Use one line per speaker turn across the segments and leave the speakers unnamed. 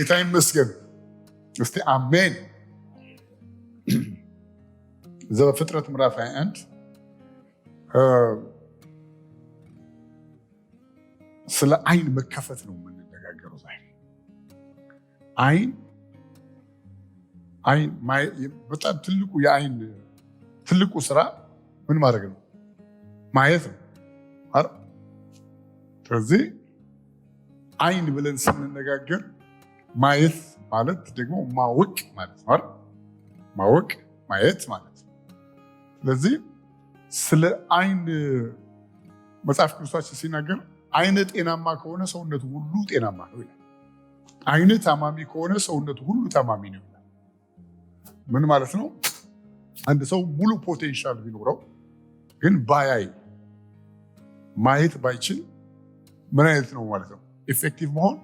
ጌታ ይመስገን። እስቲ አሜን። ዘፍጥረት ምዕራፍ 21 ስለ አይን መከፈት ነው የምንነጋገረው ዛሬ። አይን በጣም የአይን ትልቁ ስራ ምን ማድረግ ነው? ማየት ነው። ስለዚህ አይን ብለን ስንነጋገር ማየት ማለት ደግሞ ማወቅ ማለት ነው። ማወቅ ማየት ማለት ነው። ስለዚህ ስለ አይን መጽሐፍ ቅዱሳችን ሲናገር አይነ ጤናማ ከሆነ ሰውነቱ ሁሉ ጤናማ ነው ይላል። አይነ ታማሚ ከሆነ ሰውነቱ ሁሉ ታማሚ ነው ይላል። ምን ማለት ነው? አንድ ሰው ሙሉ ፖቴንሻል ቢኖረው ግን ባያይ ማየት ባይችል ምን አይነት ነው ማለት ነው? ኢፌክቲቭ መሆን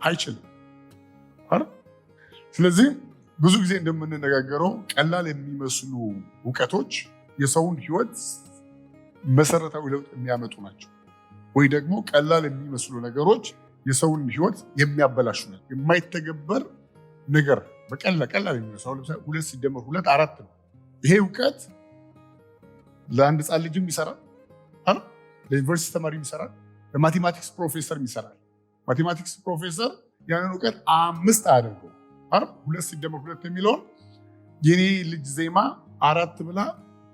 አይችልም። ስለዚህ ብዙ ጊዜ እንደምንነጋገረው ቀላል የሚመስሉ እውቀቶች የሰውን ሕይወት መሰረታዊ ለውጥ የሚያመጡ ናቸው። ወይ ደግሞ ቀላል የሚመስሉ ነገሮች የሰውን ሕይወት የሚያበላሹ ናቸው። የማይተገበር ነገር በቀላል የሚመስሉ ለምሳሌ 2 ሲደመር 2 4 ነው። ይሄ እውቀት ለአንድ ሕፃን ልጅም ይሰራል፣ ለዩኒቨርሲቲ ተማሪም ይሰራል፣ ለማቴማቲክስ ፕሮፌሰር ይሰራል። ማቴማቲክስ ፕሮፌሰር ያንን እውቀት 5 አያደርገው። 2 ሲደመር 2 የሚለውን የኔ ልጅ ዜማ 4 ብላ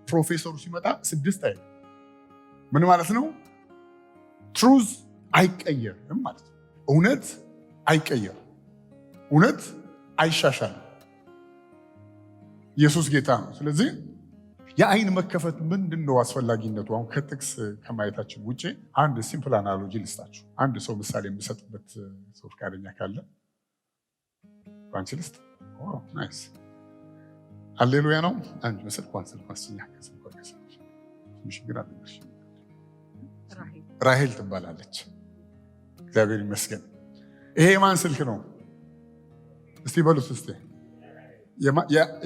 ፕሮፌሰሩ ሲመጣ 6 አይ ምን ማለት ነው? ትሩዝ አይቀየርም ማለት ነው። እውነት አይቀየርም፣ እውነት አይሻሻልም። ኢየሱስ ጌታ ነው። ስለዚህ የአይን መከፈት ምንድን ነው አስፈላጊነቱ? አሁን ከጥቅስ ከማየታችን ውጭ አንድ ሲምፕል አናሎጂ ልስጣችሁ። አንድ ሰው ምሳሌ የምሰጥበት ሰው ፈቃደኛ ካለ ባንቺ ልስጥ። ናይስ ሃሌሉያ ነው። አንድ መስል ኳንሰል ኳስኛ ራሄል ትባላለች። እግዚአብሔር ይመስገን። ይሄ የማን ስልክ ነው? እስቲ በሉት እስቲ።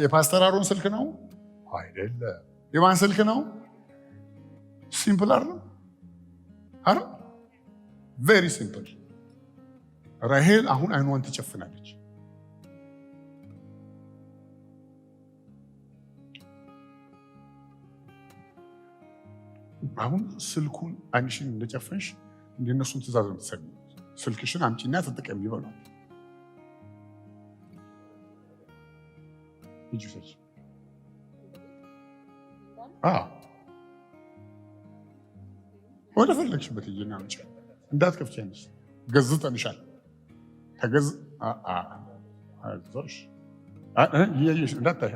የፓስተር አሮን ስልክ ነው አይደለም? የማን ስልክ ነው? ሲምፕል አይደል? አረ ቬሪ ሲምፕል። ራሄል አሁን አይኗን ትጨፍናለች። አሁን ስልኩን አንሽን እንደጨፈንሽ እንደነሱን ትእዛዝ ነው የምትሰሚ። ስልክሽን አምጪና ተጠቀሚ ይበላል። ይጁሰች ወደ ፈለግሽበት ይና አምጪ። እንዳትከፍቺ አንቺ ገዝተንሻል። አይዞሽ እንዳታይ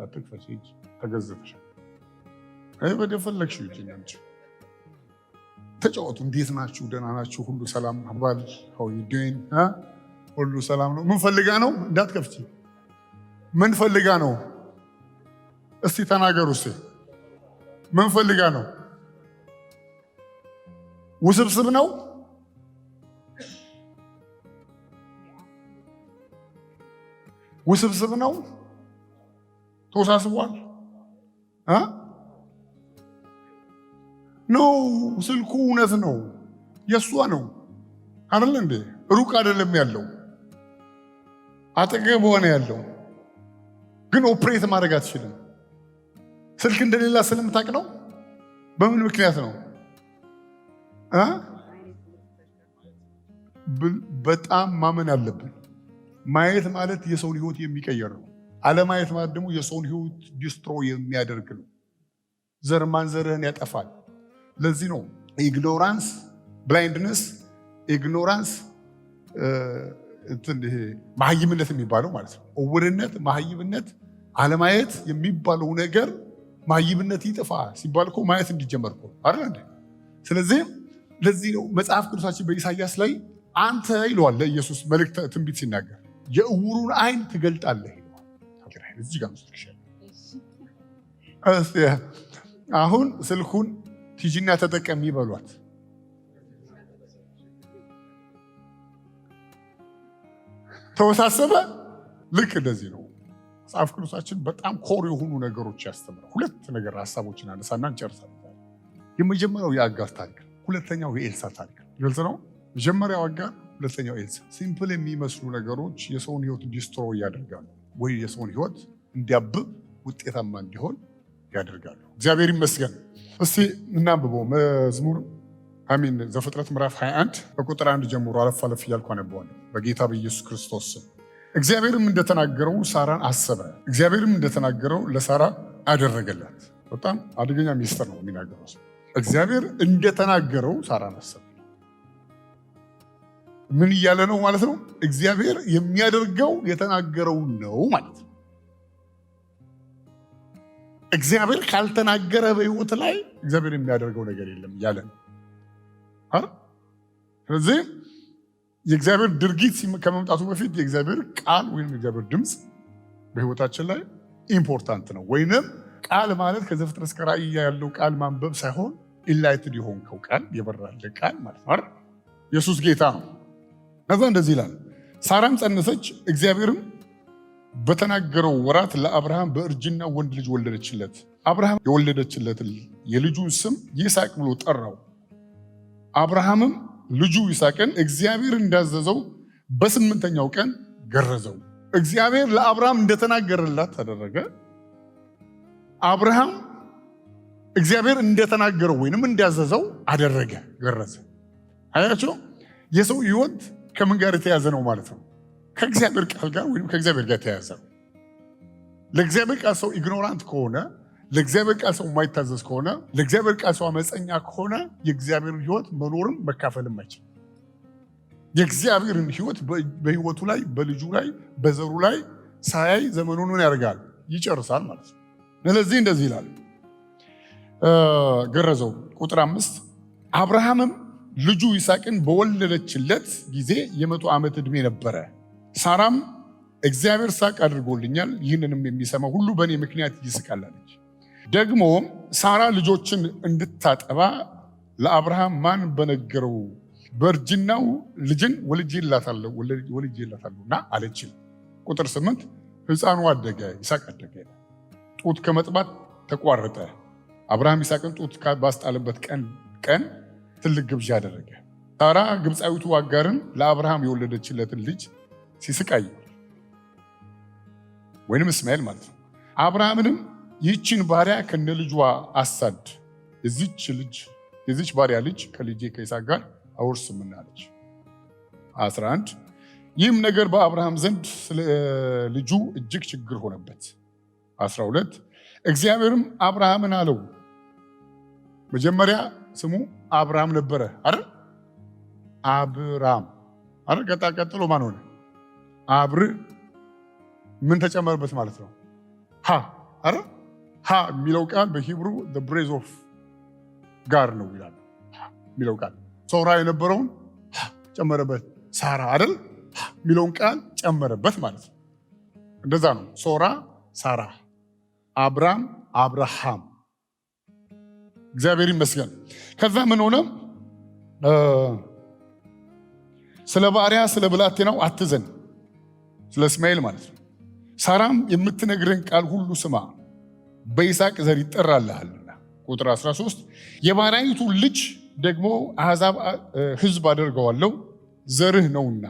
አትክፈቺ። ተገዝተሻል። ወደ ፈለግሽው ይችላል አንቺ ተጫወቱ። እንዴት ናችሁ? ደህና ናችሁ? ሁሉ ሰላም አባል how you doing? ሁሉ ሰላም ነው? ምን ፈልጋ ነው? እንዳትከፍቺ። ምን ፈልጋ ነው? እስቲ ተናገሩ። እስቲ ምን ፈልጋ ነው? ውስብስብ ነው? ውስብስብ ነው? ተወሳስቧል? ኖ ስልኩ እውነት ነው፣ የእሷ ነው አይደል እንዴ? ሩቅ አይደለም ያለው፣ አጠገብ ሆነ ያለው፣ ግን ኦፕሬት ማድረግ አትችልም። ስልክ እንደሌላ ስለምታውቅ ነው። በምን ምክንያት ነው? በጣም ማመን አለብን። ማየት ማለት የሰውን ሕይወት የሚቀየር ነው። አለማየት ማለት ደግሞ የሰውን ሕይወት ዲስትሮይ የሚያደርግ ነው። ዘር ማንዘርህን ያጠፋል። ለዚህ ነው ኢግኖራንስ ብላይንድነስ፣ ኢግኖራንስ መሀይምነት የሚባለው ማለት ነው። እውርነት፣ መሀይምነት፣ አለማየት የሚባለው ነገር መሀይምነት ይጥፋ ሲባል እኮ ማየት እንዲጀመር እኮ አይደል? ስለዚህ ለዚህ ነው መጽሐፍ ቅዱሳችን በኢሳይያስ ላይ አንተ ይለዋል ለኢየሱስ መልእክት ትንቢት ሲናገር የእውሩን አይን ትገልጣለህ ይለዋል። እዚህ ጋር አሁን ስልኩን ቲጂና ተጠቀሚ ይበሏት። ተወሳሰበ። ልክ እንደዚህ ነው መጽሐፍ ቅዱሳችን በጣም ኮር የሆኑ ነገሮች ያስተምራል። 2 ነገር ሀሳቦችን አነሳና እንጨርሳለን። የመጀመሪያው የአጋር ታሪክ፣ ሁለተኛው የኤልሳ ታሪክ። ግልጽ ነው። መጀመሪያው አጋር፣ ሁለተኛው ኤልሳ። ሲምፕል የሚመስሉ ነገሮች የሰውን ህይወት ዲስትሮይ ያደርጋሉ፣ ወይ የሰውን ህይወት እንዲያብብ ውጤታማ እንዲሆን ያደርጋሉ። እግዚአብሔር ይመስገን። እስቲ እናንብበው መዝሙር ዘፍጥረት ምዕራፍ 21 ከቁጥር 1 ጀምሮ አለፍ አለፍ እያልኩ አነበዋለሁ በጌታ በኢየሱስ ክርስቶስ ስም። እግዚአብሔርም እንደተናገረው ሳራን አሰበ፣ እግዚአብሔርም እንደተናገረው ለሳራ አደረገላት። በጣም አደገኛ ሚስጥር ነው የሚናገረው ሰው። እግዚአብሔር እንደተናገረው ሳራን አሰበ። ምን እያለ ነው ማለት ነው? እግዚአብሔር የሚያደርገው የተናገረው ነው ማለት ነው። እግዚአብሔር ካልተናገረ በህይወት ላይ እግዚአብሔር የሚያደርገው ነገር የለም እያለ ነው። ስለዚህ የእግዚአብሔር ድርጊት ከመምጣቱ በፊት የእግዚአብሔር ቃል ወይም የእግዚአብሔር ድምፅ በህይወታችን ላይ ኢምፖርታንት ነው። ወይንም ቃል ማለት ከዘፍጥረት እስከ ራእይ ያለው ቃል ማንበብ ሳይሆን ኢንላይትድ የሆንከው ቃል የበራለ ቃል ማለት ነው። ኢየሱስ ጌታ ነው። ከዛ እንደዚህ ይላል፣ ሳራም ጸነሰች፣ እግዚአብሔርም በተናገረው ወራት ለአብርሃም በእርጅና ወንድ ልጅ ወለደችለት። አብርሃም የወለደችለት የልጁን ስም ይስሐቅ ብሎ ጠራው። አብርሃምም ልጁ ይስሐቅን እግዚአብሔር እንዳዘዘው በ8ኛው ቀን ገረዘው። እግዚአብሔር ለአብርሃም እንደተናገረላት ተደረገ። አብርሃም እግዚአብሔር እንደተናገረው ወይንም እንዳዘዘው አደረገ፣ ገረዘ። አያችሁ፣ የሰው ህይወት ከምን ጋር የተያዘ ነው ማለት ነው? ከእግዚአብሔር ቃል ጋር ወይም ከእግዚአብሔር ጋር የተያዘ ነው። ለእግዚአብሔር ቃል ሰው ኢግኖራንት ከሆነ፣ ለእግዚአብሔር ቃል ሰው የማይታዘዝ ከሆነ፣ ለእግዚአብሔር ቃል ሰው አመፀኛ ከሆነ የእግዚአብሔርን ህይወት መኖርም መካፈልም አይችልም። የእግዚአብሔርን ህይወት በህይወቱ ላይ፣ በልጁ ላይ፣ በዘሩ ላይ ሳያይ ዘመኑን ያደርጋል፣ ይጨርሳል ማለት ነው። ስለዚህ እንደዚህ ይላል፣ ገረዘው። ቁጥር 5 አብርሃምም ልጁ ይስሐቅን በወለደችለት ጊዜ የ100 ዓመት ዕድሜ ነበረ። ሳራም እግዚአብሔር ሳቅ አድርጎልኛል፣ ይህንንም የሚሰማ ሁሉ በእኔ ምክንያት ይስቃል አለች። ደግሞም ሳራ ልጆችን እንድታጠባ ለአብርሃም ማን በነገረው በእርጅናው ልጅን ወልጄላታለሁና አለችው። ቁጥር 8 ሕፃኑ አደገ፣ ይስሐቅ አደገ፣ ጡት ከመጥባት ተቋረጠ። አብርሃም ይስሐቅን ጡት ባስጣለበት ቀን ትልቅ ግብዣ አደረገ። ሳራ ግብፃዊቱ አጋርን ለአብርሃም የወለደችለትን ልጅ ሲስቃይ ወይንም እስማኤል ማለት ነው። አብርሃምንም ይህችን ባሪያ ከነ ልጇ አሳድ፣ የዚች ባሪያ ልጅ ከልጄ ከይስሐቅ ጋር አውርስምና አለች። 11 ይህም ነገር በአብርሃም ዘንድ ስለ ልጁ እጅግ ችግር ሆነበት። 12 እግዚአብሔርም አብርሃምን አለው፣ መጀመሪያ ስሙ አብርሃም ነበረ አይደል? አብራም አይደል? ቀጥሎ ማን ሆነ? አብር ምን ተጨመረበት ማለት ነው? ሃ አይደል? ሃ የሚለው ቃል በሂብሩ the breath of ጋር ነው ይላል የሚለው ቃል። ሶራ የነበረውን ጨመረበት። ሳራ አይደል? የሚለውን ቃል ጨመረበት ማለት ነው። እንደዛ ነው። ሶራ ሳራ፣ አብራም አብርሃም። እግዚአብሔር ይመስገን። ከዛ ምን ሆነ? ስለ ባሪያ ስለ ብላቴናው አትዘን፣ ስለ እስማኤል ማለት ነው። ሳራም የምትነግረን ቃል ሁሉ ስማ፣ በይስሐቅ ዘር ይጠራልሃልና። ቁጥር 13 የባሪያይቱ ልጅ ደግሞ አሕዛብ ሕዝብ አደርገዋለሁ ዘርህ ነውና።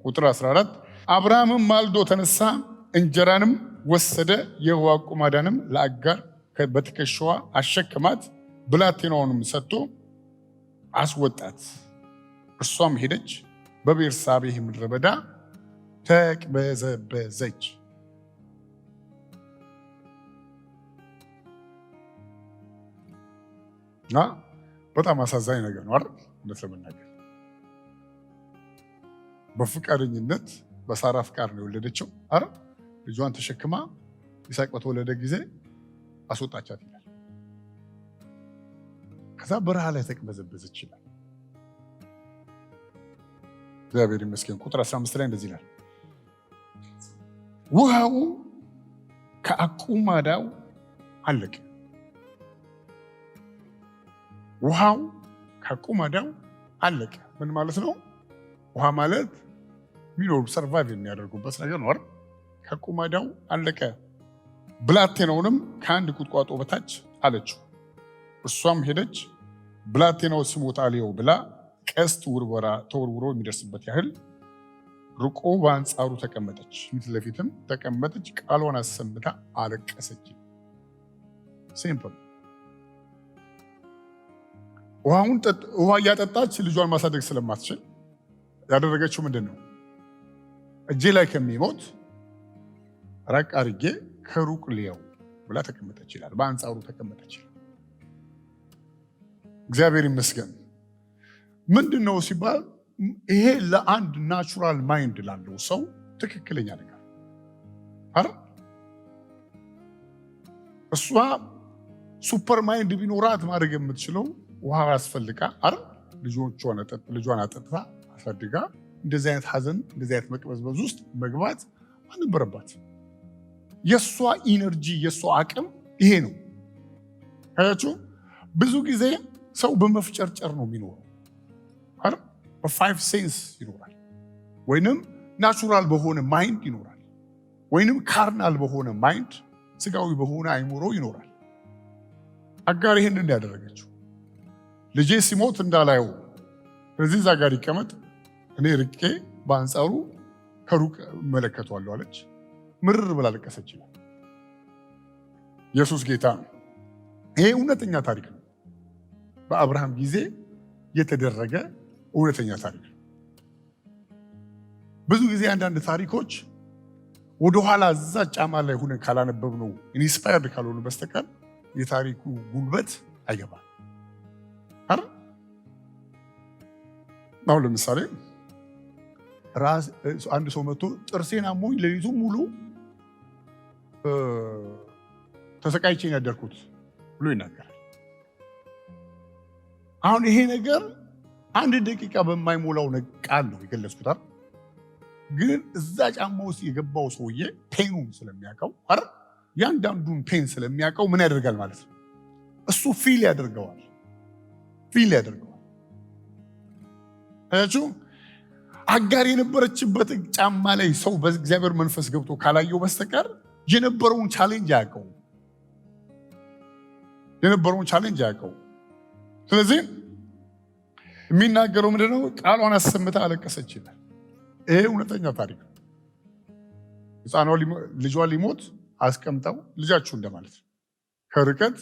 ቁጥር 14 አብርሃምም ማልዶ ተነሳ፣ እንጀራንም ወሰደ፣ የውሃ ቁማዳንም ለአጋር በትከሻዋ አሸከማት፣ ብላቴናውንም ሰጥቶ አስወጣት። እርሷም ሄደች፣ በቤርሳቤህ ምድረ በዳ ተቅበዘበዘች። እና በጣም አሳዛኝ ነገር ነው አይደል? እውነት ለመናገር በፍቃደኝነት በሳራ ፍቃድ ነው የወለደችው አይደል? ልጇን ተሸክማ ይስሐቅ በተወለደ ጊዜ አስወጣቻት ይላል። ከዛ በረሃ ላይ ተቅበዘበዘች ይላል። እግዚአብሔር ይመስገን። ቁጥር 15 ላይ እንደዚህ ይላል፣ ውሃው ከአቁማዳው አለቀ። ውሃው ከአቁማዳው አለቀ። ምን ማለት ነው? ውሃ ማለት የሚኖሩ ሰርቫይቭ የሚያደርጉበት ነገር ነው አይደል? ከአቁማዳው አለቀ። ብላቴናውንም ከአንድ ቁጥቋጦ በታች አለችው። እሷም ሄደች፣ ብላቴናው ሲሞት አልየው ብላ ቀስት ውርወራ ተወርውሮ የሚደርስበት ያህል ርቆ በአንጻሩ ተቀመጠች። ፊት ለፊትም ተቀመጠች። ቃሏን አሰምታ አለቀሰች። ሲምፕል። ውሃ እያጠጣች ልጇን ማሳደግ ስለማትችል ያደረገችው ምንድን ነው? እጄ ላይ ከሚሞት ራቅ አድርጌ ከሩቅ ልየው ብላ ተቀመጠች ይላል። በአንጻሩ ተቀመጠች። እግዚአብሔር ይመስገን። ምንድን ነው ሲባል ይሄ ለአንድ ናቹራል ማይንድ ላለው ሰው ትክክለኛ ነገር አይደል? እሷ ሱፐር ማይንድ ቢኖራት ማድረግ የምትችለው ውሃ ያስፈልጋ አይደል? ልጇን አጠጥታ አሳድጋ እንደዚህ አይነት ሐዘን እንደዚህ አይነት መቅበዝበዝ ውስጥ መግባት አልነበረባት። የእሷ ኢነርጂ የእሷ አቅም ይሄ ነው። አያችሁ፣ ብዙ ጊዜ ሰው በመፍጨርጨር ነው የሚኖረው አይደል? በፋይቭ ሴንስ ይኖራል፣ ወይንም ናቹራል በሆነ ማይንድ ይኖራል፣ ወይንም ካርናል በሆነ ማይንድ ስጋዊ በሆነ አይምሮ ይኖራል። አጋር ይሄንን ያደረገችው ልጄ ሲሞት እንዳላየው ስለዚህ እዛ ጋር ይቀመጥ፣ እኔ ርቄ በአንጻሩ ከሩቅ እመለከተዋለሁ አለች። ምርር ብላ ለቀሰች ይላል። ኢየሱስ ጌታ ነው። ይሄ እውነተኛ ታሪክ ነው። በአብርሃም ጊዜ የተደረገ እውነተኛ ታሪክ ነው። ብዙ ጊዜ አንዳንድ ታሪኮች ወደኋላ እዛ ጫማ ላይ ሆነን ካላነበብነው ኢንስፓየርድ ካልሆነ በስተቀር የታሪኩ ጉልበት አይገባም። አሁን ለምሳሌ አንድ ሰው መጥቶ ጥርሴን አሞኝ ሌሊቱን ሙሉ ተሰቃይቼን ያደርኩት ብሎ ይናገራል። አሁን ይሄ ነገር አንድ ደቂቃ በማይሞላው ቃል ነው የገለጽኩት። ግን እዛ ጫማ ውስጥ የገባው ሰውዬ ፔኑን ስለሚያውቀው ያንዳንዱን ፔን ስለሚያውቀው ምን ያደርጋል ማለት ነው? እሱ ፊል ያደርገዋል። አያችሁ፣ አጋር የነበረችበት ጫማ ላይ ሰው በእግዚአብሔር መንፈስ ገብቶ ካላየው በስተቀር የነበረውን ቻሌንጅ አያውቀው። ስለዚህ የሚናገረው ምንድነው? ቃሏን አሰምታ አለቀሰች ይላል። ይሄ እውነተኛ ታሪክ ነው። ሕፃኗ ልጇ ሊሞት አስቀምጠው ልጃችሁ እንደማለት ነው። ከርቀት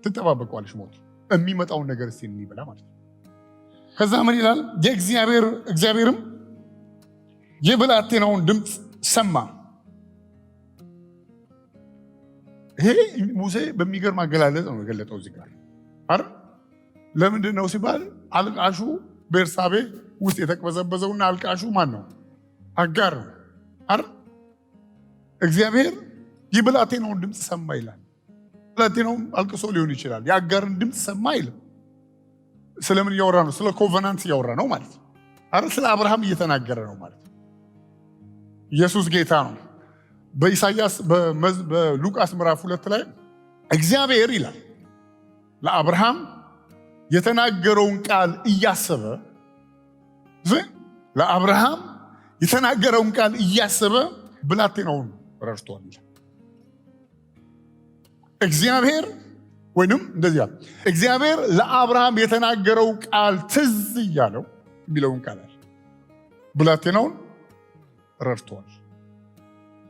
ትጠባበቀዋለች ሞት የሚመጣውን ነገር እስቲ እንበላ ማለት ነው። ከዛ ምን ይላል? እግዚአብሔርም የብላቴናውን ድምፅ ሰማ። ይሄ ሙሴ በሚገርም አገላለጽ ነው የገለጠው እዚህ ጋር አይደል? ለምንድን ነው ሲባል አልቃሹ ቤርሳቤ ውስጥ የተቅበዘበዘውና አልቃሹ ማን ነው? አጋር ነው አይደል? እግዚአብሔር የብላቴናውን ድምፅ ሰማ ይላል። ብላቴናውም አልቅሶ ሊሆን ይችላል። የአጋርን ድምፅ ሰማ ይላል። ስለምን እያወራ ነው? ስለ ኮቨናንት እያወራ ነው ማለት ነው አይደል? ስለ አብርሃም እየተናገረ ነው ማለት ነው። ኢየሱስ ጌታ ነው። በኢሳይያስ በሉቃስ ምዕራፍ 2 ላይ እግዚአብሔር ይላል ለአብርሃም የተናገረውን ቃል እያሰበ ብላቴናውን ረድቷል ይላል። እግዚአብሔር ለአብርሃም የተናገረው ቃል ትዝ እያለው የሚለውን ቃል ብላቴናውን ረድቷል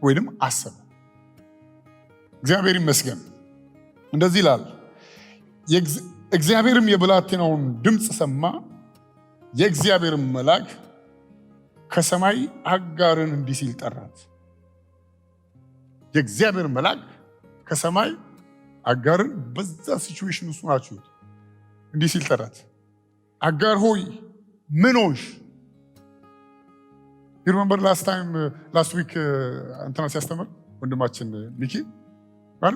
ወይንም አሰበ። እግዚአብሔር ይመስገን። እንደዚህ ይላል፣ እግዚአብሔርም የብላቴናውን ድምፅ ሰማ። የእግዚአብሔርም መልአክ ከሰማይ አጋርን እንዲህ ሲል ጠራት። የእግዚአብሔር መልአክ ከሰማይ አጋርን በዛ ሲቹዌሽን ውስጥ ናችሁ እንዲህ ሲል ጠራት። አጋር ሆይ ምን ሆንሽ? ሪመምበር ላስት ዊክ እንትና ሲያስተምር ወንድማችን ሚኪ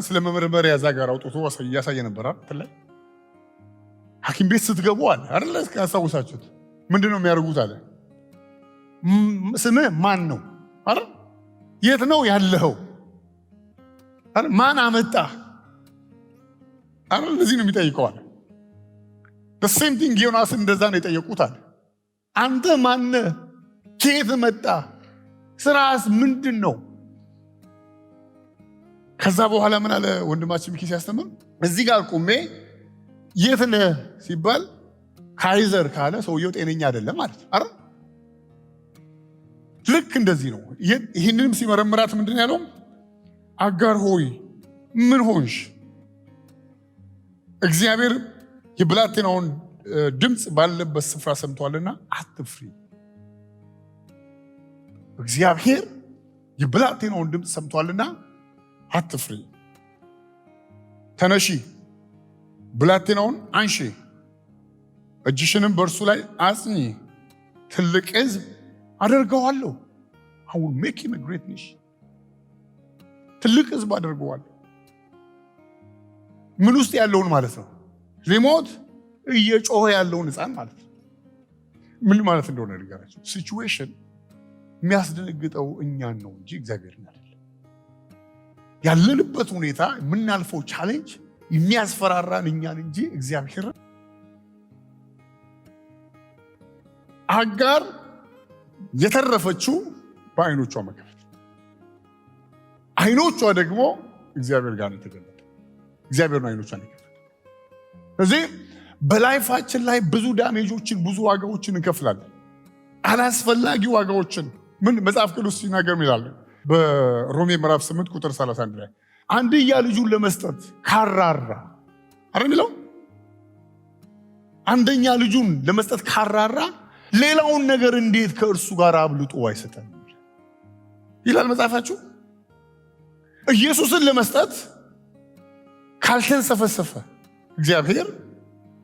ስለ መመርመሪያ እዛ ጋር አውጥቶ እያሳየ ነበር አይደል? ሐኪም ቤት ስትገቡ አለ አይደል? ያስታውሳችሁት ምንድን ነው የሚያደርጉት አለ? ስምህ ማን ነው አይደል? የት ነው ያለኸው? ማን አመጣ አይደል? እንደዚህ ነው የሚጠይቀው አለ። the same thing ዮናስ እንደዛ ነው የጠየቁት አለ። አንተ ማነህ? ከየት መጣ? ስራስ ምንድን ነው? ከዛ በኋላ ምን አለ ወንድማችን ሚኪ ሲያስተምር፣ እዚህ ጋር ቁሜ የት ነህ ሲባል ካይዘር ካለ ሰውየው ጤነኛ አይደለም ማለት አይደል? ልክ እንደዚህ ነው። ይህንንም ሲመረምራት ምንድን ያለው? አጋር ሆይ ምን ሆንሽ? እግዚአብሔር የብላቴናውን ድምፅ ባለበት ስፍራ ሰምቷልና አትፍሪ። እግዚአብሔር የብላቴናውን ድምፅ ሰምቷልና አትፍሪ። ተነሺ፣ ብላቴናውን አንሺ፣ እጅሽንም በእርሱ ላይ አጽኚ፣ ትልቅ ሕዝብ አደርገዋለሁ። I will make him a great nation። ትልቅ ሕዝብ አደርገዋለሁ። ምን ውስጥ ያለውን ማለት ነው? ሊሞት እየጮኸ ያለውን ሕፃን ማለት ነው። ምን ማለት እንደሆነ ልንገራችሁ። ሲቹዌሽን የሚያስደነግጠው እኛን ነው እንጂ እግዚአብሔርን አይደለም። ያለንበት ሁኔታ የምናልፈው ቻሌንጅ የሚያስፈራራን እኛን እንጂ እግዚአብሔርን። አጋር የተረፈችው በዓይኖቿ መከፈት፣ ዓይኖቿ ደግሞ እግዚአብሔር ጋር ተገለጠ። እግዚአብሔር ነው ዓይኖቿን የከፈተ። ስለዚህ በላይፋችን ላይ ብዙ ዳሜጆችን ብዙ ዋጋዎችን እንከፍላለን። አላስፈላጊ ዋጋዎችን ምን መጽሐፍ ቅዱስ ሲናገር ይላል በሮሜ ምዕራፍ 8 ቁጥር 31 ላይ አንድያ ልጁን ለመስጠት ካራራ አይደል የሚለው? አንደኛ ልጁን ለመስጠት ካራራ ሌላውን ነገር እንዴት ከእርሱ ጋር አብልጦ አይሰጠን ይላል መጽሐፋችሁ። ኢየሱስን ለመስጠት ካልተንሰፈሰፈ እግዚአብሔር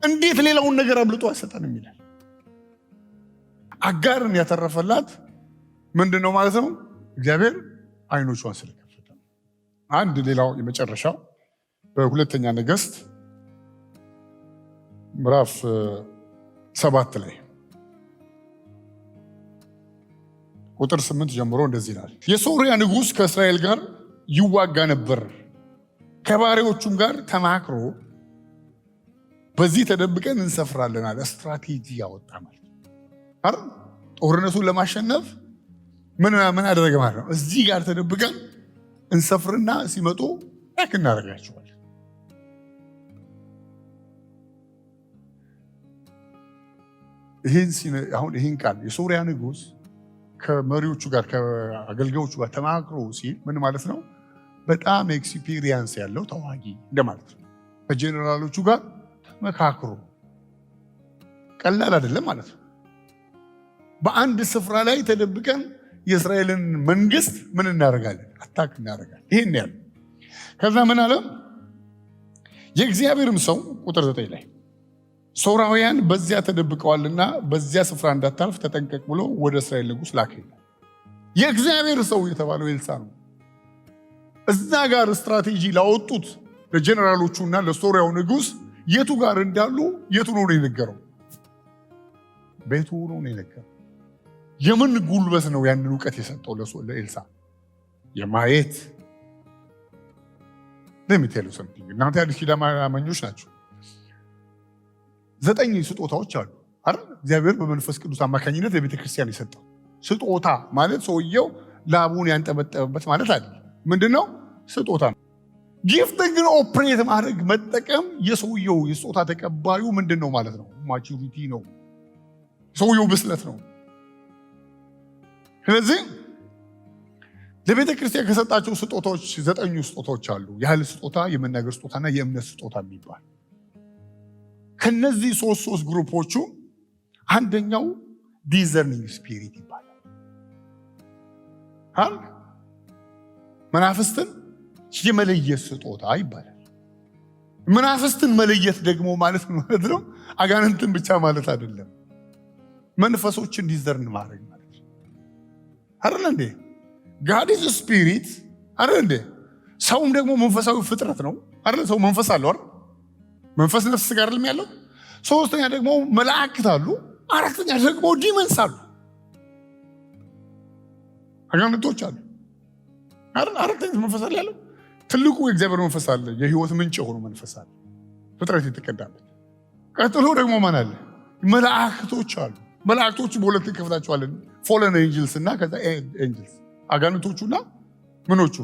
እንዴት ሌላውን ነገር አብልጦ አይሰጠንም ይላል። አጋርን ያተረፈላት ምንድነው ማለት ነው? እግዚአብሔር ዓይኖቿን ስለከፈተ። አንድ ሌላው የመጨረሻው በሁለተኛ ነገሥት ምዕራፍ 7 ላይ ቁጥር 8 ጀምሮ እንደዚህ ይላል። የሶርያ ንጉሥ ከእስራኤል ጋር ይዋጋ ነበር፣ ከባሪያዎቹም ጋር ተማክሮ በዚህ ተደብቀን እንሰፍራለን አለ። ስትራቴጂ ያወጣ ማለት አይደል? ጦርነቱን ለማሸነፍ ምን አደረገ ማለት ነው? እዚህ ጋር ተደብቀን እንሰፍርና ሲመጡ ያክ እናደርጋቸዋለን። ይህን ቃል የሶርያ ንጉሥ ከመሪዎቹ ጋር ከአገልጋዮቹ ጋር ተማክሮ ሲል ምን ማለት ነው? በጣም ኤክስፒሪየንስ ያለው ተዋጊ እንደማለት ነው። ከጀነራሎቹ ጋር ተመካክሮ ቀላል አይደለም ማለት ነው። በአንድ ስፍራ ላይ ተደብቀን የእስራኤልን መንግስት ምን እናደርጋለን? አታክ እናደርጋለን። ይሄን ያለ ከዛ ምን አለ? የእግዚአብሔርም ሰው ቁጥር 9 ላይ ሶርያውያን በዚያ ተደብቀዋልና በዚያ ስፍራ እንዳታልፍ ተጠንቀቅ ብሎ ወደ እስራኤል ንጉሥ ላከ። የእግዚአብሔር ሰው የተባለው ኤልሳ ነው። እዛ ጋር ስትራቴጂ ላወጡት ለጀነራሎቹና ለሶርያው ንጉሥ የቱ ጋር እንዳሉ የቱ ነው የነገረው? ቤቱ ነው የነገረው። የምን ጉልበት ነው ያንን እውቀት የሰጠው ለኤልሳ? የማየት ለሚቴሉ ሰምቲንግ። እናንተ አዲስ ኪዳን አማኞች ናቸው። 9 ስጦታዎች አሉ አይደል? እግዚአብሔር በመንፈስ ቅዱስ አማካኝነት ለቤተ ክርስቲያን የሰጠው ስጦታ ማለት ሰውየው ላቡን ያንጠበጠበበት ማለት አይደለም። ምንድነው? ስጦታ ነው። ጊፍት ግን ኦፕሬት ማድረግ መጠቀም የሰውየው የስጦታ ተቀባዩ ምንድነው ማለት ነው? ማቹሪቲ ነው፣ ሰውየው ብስለት ነው። ስለዚህ ለቤተ ክርስቲያን ከሰጣቸው ስጦታዎች 9 ስጦታዎች አሉ። የኃይል ስጦታ፣ የመናገር ስጦታና የእምነት ስጦታ የሚባል። ከነዚህ ሶስት ግሩፖቹ አንደኛው ዲዘርኒንግ ስፒሪት ይባላል። መናፍስትን የመለየት ስጦታ ይባላል። መናፍስትን መለየት ደግሞ ማለት ነው አጋንንትን ብቻ ማለት አይደለም። መንፈሶችን ዲዘርን ማድረግ ማለት አይደል እንዴ? ጋድ ኢዝ ስፒሪት አይደል እንዴ? ሰውም ደግሞ መንፈሳዊ ፍጥረት ነው አይደል? ሰው መንፈስ አለው አይደል? መንፈስ ነፍስ ጋር አይደል ያለው? ሶስተኛ ደግሞ መላእክት አሉ። አራተኛ ደግሞ ዲመንስ አሉ፣ አጋንንቶች አሉ አይደል? አራተኛ መንፈስ አለ ያለው። ትልቁ የእግዚአብሔር መንፈስ አለ፣ የህይወት ምንጭ የሆነ መንፈስ አለ፣ ፍጥረት የተቀዳበት። ቀጥሎ ደግሞ ማን አለ? መላእክቶች አሉ። መላእክቶቹ በሁለት እንከፍላቸዋለን፣ ፎለን ኤንጅልስ እና ከዛ ኤንጅልስ። አጋንንቶቹና ምኖቹ?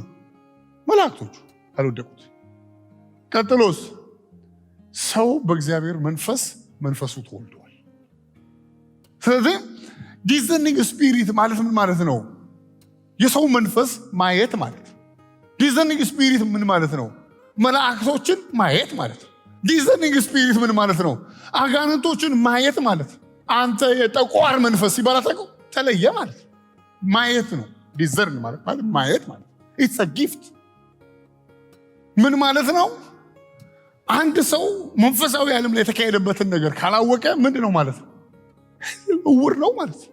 መላእክቶቹ አልወደቁት። ቀጥሎስ ሰው በእግዚአብሔር መንፈሱ ተወልዷል። ስለዚህ ዲዘርኒንግ ስፒሪት ማለት ምን ማለት ነው? የሰው መንፈስ ማየት ማለት። ዲዘርኒንግ ስፒሪት ምን ማለት ነው? መላእክቶችን ማየት ማለት። ዲዘርኒንግ ስፒሪት ምን ማለት ነው? አጋንንቶችን ማየት ማለት። አንተ የጠቋር መንፈስ ሲባላተቁ ተለየ ማለት ማየት ነው። ዲዘርን ማለት ማየት ማለት ኢትስ አ ጊፍት። ምን ማለት ነው? አንድ ሰው መንፈሳዊ ዓለም ላይ የተካሄደበትን ነገር ካላወቀ ምንድን ነው ማለት ነው? እውር ነው ማለት ነው።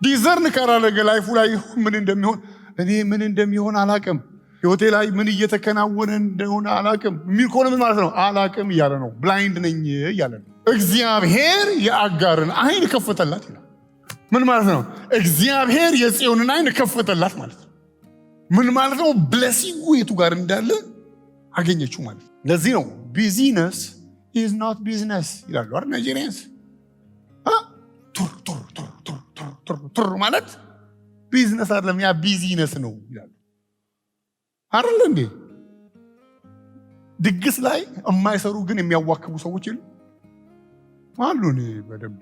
ዲዘርን ካላደረገ ላይፉ ላይ ምን እንደሚሆን እኔ ምን እንደሚሆን አላቅም፣ ህይወቴ ላይ ምን እየተከናወነ እንደሆነ አላቅም የሚል ከሆነ ምን ማለት ነው? አላቅም እያለ ነው። ብላይንድ ነኝ እያለ ነው። እግዚአብሔር የአጋርን አይን ከፈተላት ይላል። ምን ማለት ነው? እግዚአብሔር የጽዮንን አይን ከፈተላት ማለት ነው። ምን ማለት ነው? ብለሲንጉ የቱ ጋር እንዳለ አገኘችው ማለት ነው። ለዚህ ነው ቢዚነስ ኢዝ ኖት ቢዝነስ ይላሉ አይደል ናይጄሪያንስ። ቱር ማለት ቢዝነስ አይደለም፣ ያ ቢዚነስ ነው ይላሉ አይደል እንዴ? ድግስ ላይ የማይሰሩ ግን የሚያዋክቡ ሰዎች የሉ አሉ። እኔ በደንብ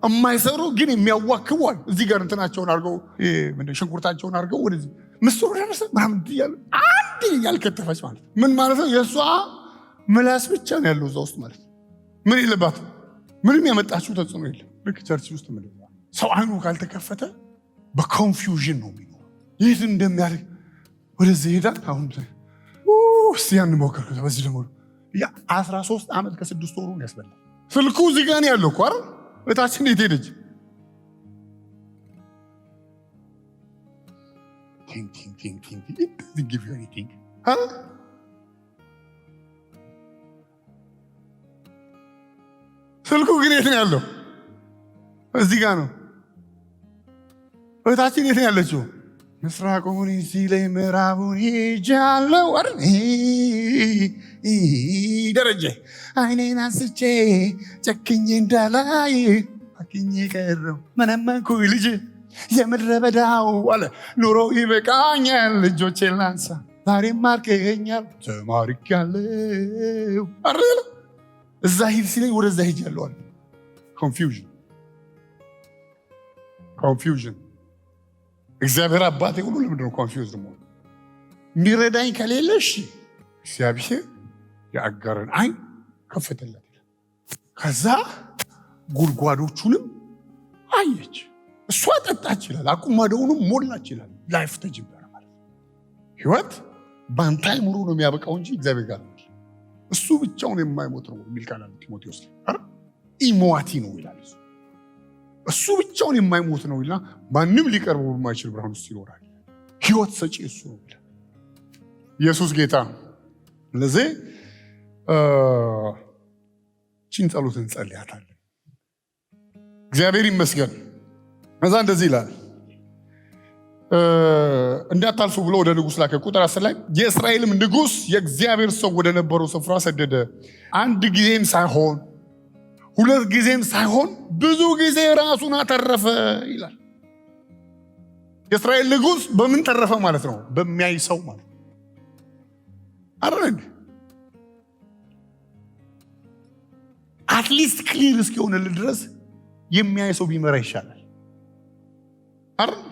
የማይሰሩ ግን የሚያዋክቡ አሉ። እዚህ ጋር እንትናቸውን አድርገው ሽንኩርታቸውን አድርገው ወደዚህ ምስሩ ደረሰ ምናምን እያሉ አንድ ያልከተፈች ማለት ምን ማለት ነው? የእሷ ምላስ ብቻ ነው ያለው እዛ ውስጥ ማለት ምን የለባት፣ ምንም ያመጣችው ተጽዕኖ የለም። ልክ ቸርች ውስጥ ምን ሰው አይኑ ካልተከፈተ በኮንፊውዥን ነው የሚኖረው። ይህ እንደሚያደርግ ወደዚህ ሄዳል። አሁን እስቲ ያን ሞከር። በዚህ ደግሞ 13 ዓመት ከ6 ወሩ ያስበላል። ስልኩ እዚህ ጋር ያለው እኮ አይደል? እታችን የት ሄደች? ስልኩ ግን የት ነው ያለው? እዚህ ጋር ነው። እታችን የት ነው ያለችው? ምስራቁን እዚህ ላይ ምዕራቡን ሄጃለሁ አይደል? ደረጀ አይኔን አንስቼ ጨክኜ እንዳላይ አክኜ ቀረው መነመንኩ ልጅ የምድረ በዳው አለ ኑሮ ይበቃኛል ልጆቼን ላንሳ ዛሬም ማርከኛል ተማርኬያለሁ አይደል? እዛ ሂድ ሲለኝ ወደዛ ሄጃለሁ አለ። ኮንፊውዥን እግዚአብሔር አባቴ ሁሉ ለምንድን ነው ኮንፊውዝድ መሆን? የሚረዳኝ ከሌለሽ እግዚአብሔር የአጋርን አይን ከፈተላት ይላል። ከዛ ጉድጓዶቹንም አየች፣ እሷ ጠጣች ይላል። አቁማዳውንም ሞላች ይላል። ላይፍ ተጀመረ ማለት ነው። ህይወት በአንተ አይምሮ ነው የሚያበቃው እንጂ እግዚአብሔር ጋር ነው። እሱ ብቻውን የማይሞት ነው የሚል ቃል አለ ጢሞቴዎስ ላይ። ኢሞዋቲ ነው ይላል። እሱ ብቻውን የማይሞት ነው ይላል። ማንም ሊቀርበው የማይችል ብርሃን ውስጥ ይኖራል። ህይወት ሰጪ እሱ ነው ይላል። ኢየሱስ ጌታ ነው። ለዚህ ቺን ጸሎት እንጸልያታለን። እግዚአብሔር ይመስገን። ከዛ እንደዚህ ይላል እንዳታልፉ ብሎ ወደ ንጉሥ ላከ። ቁጥር 10 ላይ የእስራኤልም ንጉሥ የእግዚአብሔር ሰው ወደ ነበረው ስፍራ ሰደደ። አንድ ጊዜም ሳይሆን 2 ጊዜም ሳይሆን ብዙ ጊዜ ራሱን አተረፈ ይላል። የእስራኤል ንጉሥ በምን ተረፈ ማለት ነው? በሚያይ ሰው ማለት ነው። አረን አትሊስት ክሊር እስኪሆንልህ ድረስ የሚያይ ሰው ቢመራ ይሻላል። አረን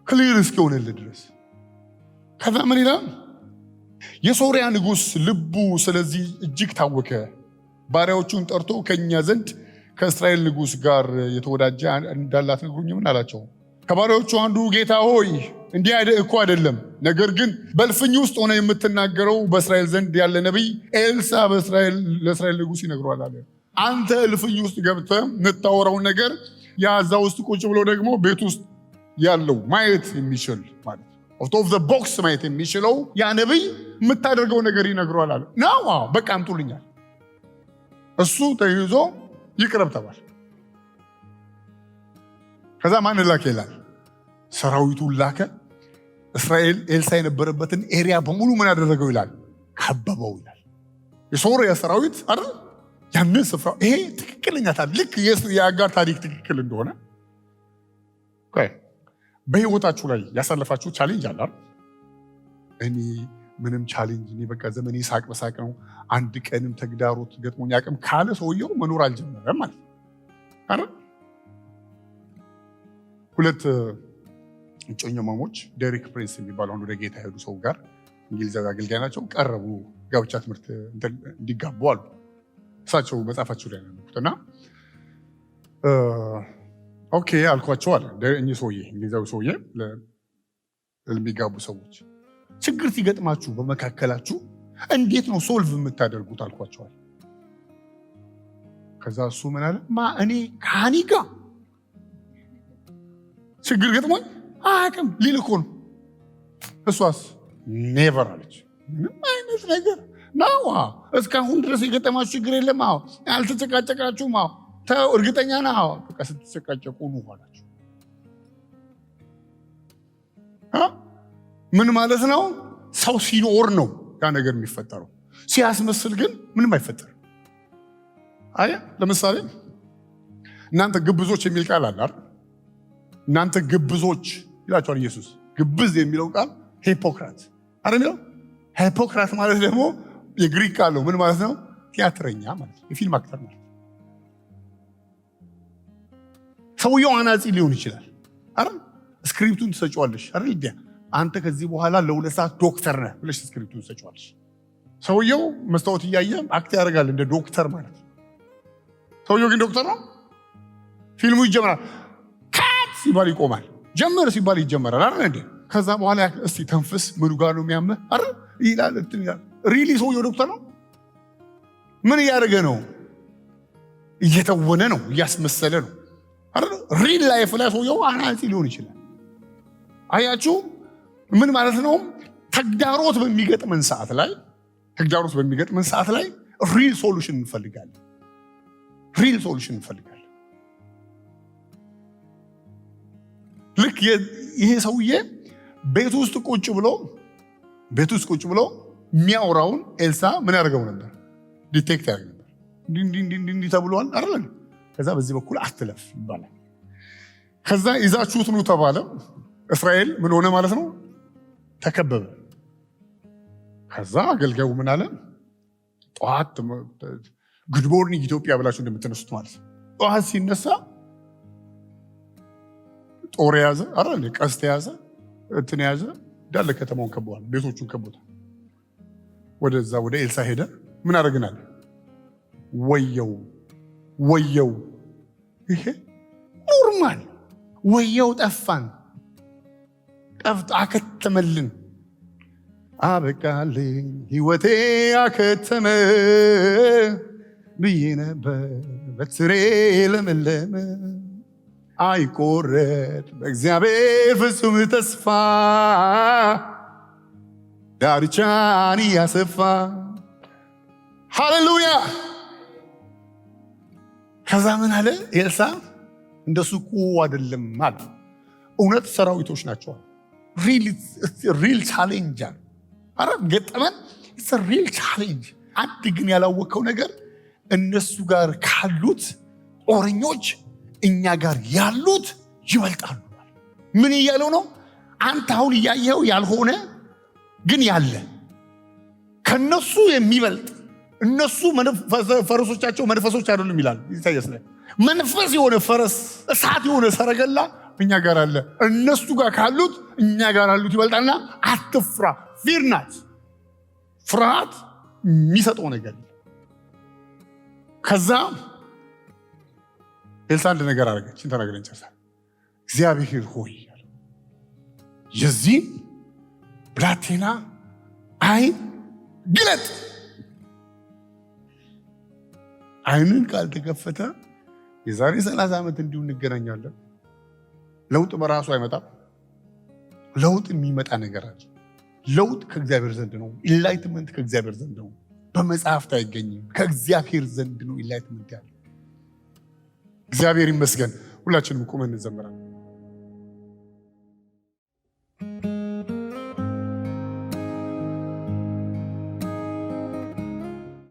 ክሊር እስኪሆንልህ ድረስ። ከዛ ምን ይላል? የሶርያ ንጉሥ ልቡ ስለዚህ እጅግ ታወከ። ባሪያዎቹን ጠርቶ ከኛ ዘንድ ከእስራኤል ንጉሥ ጋር የተወዳጀ እንዳላት ነግሩኝ ምን አላቸው። ከባሪያዎቹ አንዱ ጌታ ሆይ እንዲህ እኮ አይደለም፣ ነገር ግን በእልፍኝ ውስጥ ሆነ የምትናገረው በእስራኤል ዘንድ ያለ ነቢይ ኤልሳ ለእስራኤል ንጉሥ ይነግረዋል አለ። አንተ እልፍኝ ውስጥ ገብተህ የምታወራውን ነገር ያዛ ውስጥ ቁጭ ብሎ ደግሞ ቤት ውስጥ ያለው ማየት የሚችል ማለት አውት ኦፍ ዘ ቦክስ ማየት የሚችለው ያ ነቢይ የምታደርገው ነገር ይነግረዋል አለ። ናው በቃ አምጡልኛል። እሱ ተይዞ ይቅረብ ተባለ። ከዛ ማን ላከ ይላል? ሰራዊቱን ላከ። እስራኤል ኤልሳ የነበረበትን ኤሪያ በሙሉ ምን ያደረገው ይላል? ከበበው ይላል። የሶርያ ሰራዊት አይደል ያንን ስፍራ። ይሄ ትክክለኛ ታሪክ፣ ልክ የአጋር ታሪክ ትክክል እንደሆነ በህይወታችሁ ላይ ያሳለፋችሁ ቻሌንጅ አለ። እኔ ምንም ቻሌንጅ እኔ በቃ ዘመኔ ሳቅ በሳቅ ነው፣ አንድ ቀንም ተግዳሮት ገጥሞኝ አቅም ካለ ሰውየው መኖር አልጀመረም ማለት ነው። ሁለት እጮኛማሞች ዴሪክ ፕሪንስ የሚባሉ ወደ ጌታ ሄዱ ሰው ጋር እንግሊዛዊ አገልጋይ ናቸው። ቀረቡ ጋብቻ ትምህርት እንዲጋቡ አሉ። እሳቸው መጽሐፋቸው ላይ ያነበቡት እና ኦኬ አልኳቸው አለ እኚህ ሰውዬ እንግሊዛዊ ሰውዬ ለሚጋቡ ሰዎች ችግር ሲገጥማችሁ በመካከላችሁ እንዴት ነው ሶልቭ የምታደርጉት አልኳቸዋል። ከዛ እሱ ምን አለ እኔ ከሃኒ ጋር ችግር ገጥሞኝ አያውቅም ሊል እኮ ነው። እሷስ ኔቨር አለች። ምንም አይነት ነገር ነው እስካሁን ድረስ የገጠማችሁ ችግር የለም? አልተጨቃጨቃችሁም? ተው እርግጠኛ ነህ? በቃ ስትጨቃጨቁ ነው አላችሁ። ምን ማለት ነው? ሰው ሲኖር ነው ያ ነገር የሚፈጠረው። ሲያስመስል ግን ምንም አይፈጠርም። አየህ፣ ለምሳሌ እናንተ ግብዞች የሚል ቃል አለ አይደል? እናንተ ግብዞች ይላቸዋል ኢየሱስ። ግብዝ የሚለው ቃል ሂፖክራት አይደል የሚለው? ሂፖክራት ማለት ደግሞ የግሪክ ቃል ነው። ምን ማለት ነው? ቲያትረኛ ማለት ነው። የፊልም አክተር ማለት ነው። ሰውየው አናጺ ሊሆን ይችላል አይደል? ስክሪፕቱን ትሰጪዋለሽ አይደል? አንተ ከዚህ በኋላ ለ2 ሰዓት ዶክተር ነህ ብለሽ ስክሪፕቱን ትሰጪዋለሽ። ሰውየው መስታወት እያየ አክት ያደርጋል እንደ ዶክተር ማለት ነው። ሰውየው ግን ዶክተር ነው። ፊልሙ ይጀምራል። ካት ሲባል ይቆማል። ጀመር ሲባል ይጀመራል አይደል እንዴ? ከዛ በኋላ እስቲ ተንፍስ፣ ምኑ ጋር ነው የሚያምህ አይደል ይላል። ሪሊ ሰውየው ዶክተር ነው? ምን እያደረገ ነው? እየተወነ ነው፣ እያስመሰለ ነው አይደል? ሪል ላይፍ ላይ ሰውየው አናጺ ሊሆን ይችላል። አያችሁ ምን ማለት ነው? ተግዳሮት በሚገጥመን ሰዓት ላይ ሪል ሶሉሽን እንፈልጋለን። ልክ ይሄ ሰውዬ ቤት ውስጥ ቁጭ ብሎ የሚያወራውን ኤልሳ ምን ያደርገው ነበር? ዲቴክት ያደርግ ነበር። እንዲህ ተብሏል አይደል? ከዛ በዚህ በኩል አትለፍ ይባላል። ከዛ ይዛችሁት ነው ተባለ። እስራኤል ምን ሆነ ማለት ነው? ተከበበ። ከዛ አገልጋዩ ምን አለ? ጠዋት ጉድ ሞርኒንግ ኢትዮጵያ ብላችሁ እንደምትነሱት ማለት ነው። ጠዋት ሲነሳ ጦር የያዘ አይደል? ቀስት የያዘ እንትን የያዘ እንዳለ ከተማውን ከበዋል፣ ቤቶቹን ከቦታል። ወደዛ ወደ ኤልሳ ሄደ። ምን አደረግናል? ወየው ይሄ ኖርማል ወየው ጠፋን፣ አከተመልን፣ አበቃልኝ፣ ህይወቴ አከተመ ብዬ ነበር፣ በትሬ ለመለመ፣ አይቆረጥ በእግዚአብሔር ፍጹም ተስፋ፣ ዳርቻን እያሰፋ። ሃሌሉያ። ከዛ ምን አለ ኤልሳ? እንደሱ እኮ አይደለም ማለት እውነት ሰራዊቶች ናቸዋል። ሪል ቻሌንጅ አረ ገጠመን። ሪል ቻሌንጅ። አንድ ግን ያላወቀው ነገር እነሱ ጋር ካሉት ጦረኞች እኛ ጋር ያሉት ይበልጣሉ። ምን እያለው ነው? አንተ አሁን እያየኸው ያልሆነ ግን ያለ ከነሱ የሚበልጥ እነሱ ፈረሶቻቸው መንፈሶች አይደሉም ይላል ኢሳይያስ ላይ። መንፈስ የሆነ ፈረስ፣ እሳት የሆነ ሰረገላ እኛ ጋር አለ። እነሱ ጋር ካሉት እኛ ጋር ያሉት ይበልጣልና አትፍራ። ፊር ናት። ፍርሃት የሚሰጠው ነገር። ከዛ ኤልሳ አንድ ነገር አደረገች። ተናገረን ጨርሳ እግዚአብሔር ሆይ የዚህ ብላቴና አይን ግለጥ። አይንን ካልተከፈተ የዛሬ 30 ዓመት እንዲሁ እንገናኛለን። ለውጥ በራሱ አይመጣም። ለውጥ የሚመጣ ነገር አለ። ለውጥ ከእግዚአብሔር ዘንድ ነው። ኢንላይትመንት ከእግዚአብሔር ዘንድ ነው። በመጽሐፍት አይገኝም። ከእግዚአብሔር ዘንድ ነው ኢንላይትመንት ያለው። እግዚአብሔር ይመስገን። ሁላችንም ቆመን እንዘምራለን።